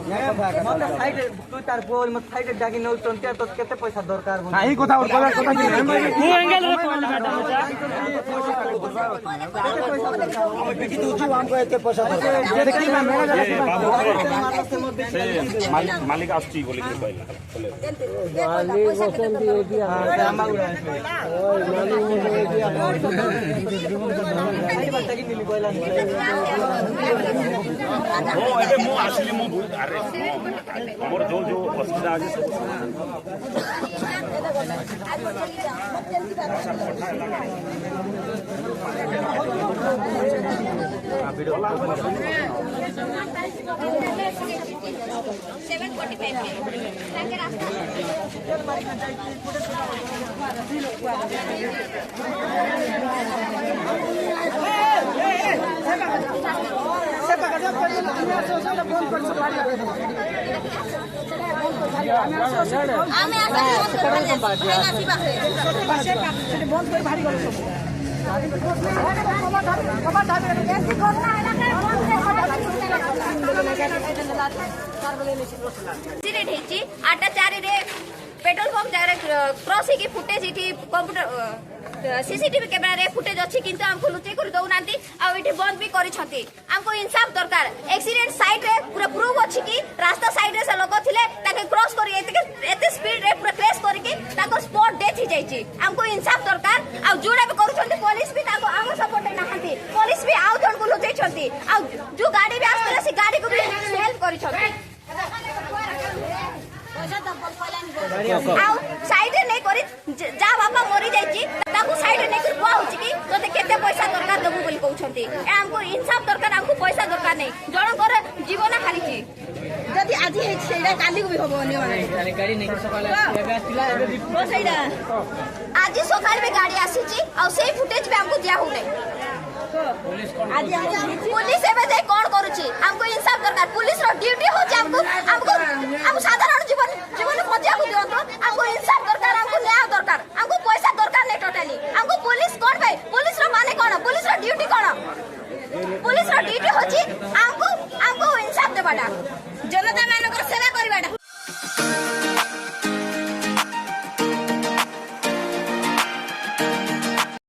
मत साइड तू तार बोल मत साइड डागी न उतरते तो केते पैसा दरकार हो नाही কথা কথা কথা কি ମୁଁ एंगल रे कॉल बैठा कि तू जो हमको एते पैसा दरकार देखि ना मेरा मालिक आछी बोली के कहला मालिक बसंती एदिया जामा उड़ा ओए मालिक एदिया टाकी मिली कहला ओ एबे मो आसली मो अरे हमर जो जो असुविधा आज आटा चारि पेट्रोल पंप जगह क्रॉस की फुटेज कंप्यूटर सीसीटीवी कैमरा रे फुटेज अच्छी किंतु हमको लुचै कर दउ नांती आ एठी बंद भी करी छथि हमको इंसाफ दरकार एक्सीडेंट साइड रे पूरा प्रूफ अछि कि रास्ता साइड रे से लोग थिले ताके क्रॉस करी एते स्पीड रे पूरा क्रैश करी कि ताको स्पॉट डेथ ही जाई छी हमको इंसाफ दरकार आ जोडा भी करू छथि पुलिस भी ताको आम सपोर्ट नाहंती पुलिस भी आउ जन को लुचै छथि आ जो गाड़ी भी आस्तले से गाड़ी को भी हेल्प करी छथि आउ साइड नहीं करी जा बापा मरी जाइची ताकू साइड नहीं कर बुआ होची कि तोते केते पैसा दरकार दबु बोली कहउछंती ए हमको इंसाफ दरकार हमको पैसा दरकार नहीं जण कर जीवन हारिची जदी आज हे सेडा काली को भी होबो नि माने गाड़ी नहीं सकाळ आसीला एबे सेडा आज सकाळ में गाड़ी आसीची आ सेही फुटेज भी हमको दिया हो नहीं पुलिस एबे जे कोन करूची हमको इंसाफ दरकार पुलिस रो ड्यूटी हो हमको साधारण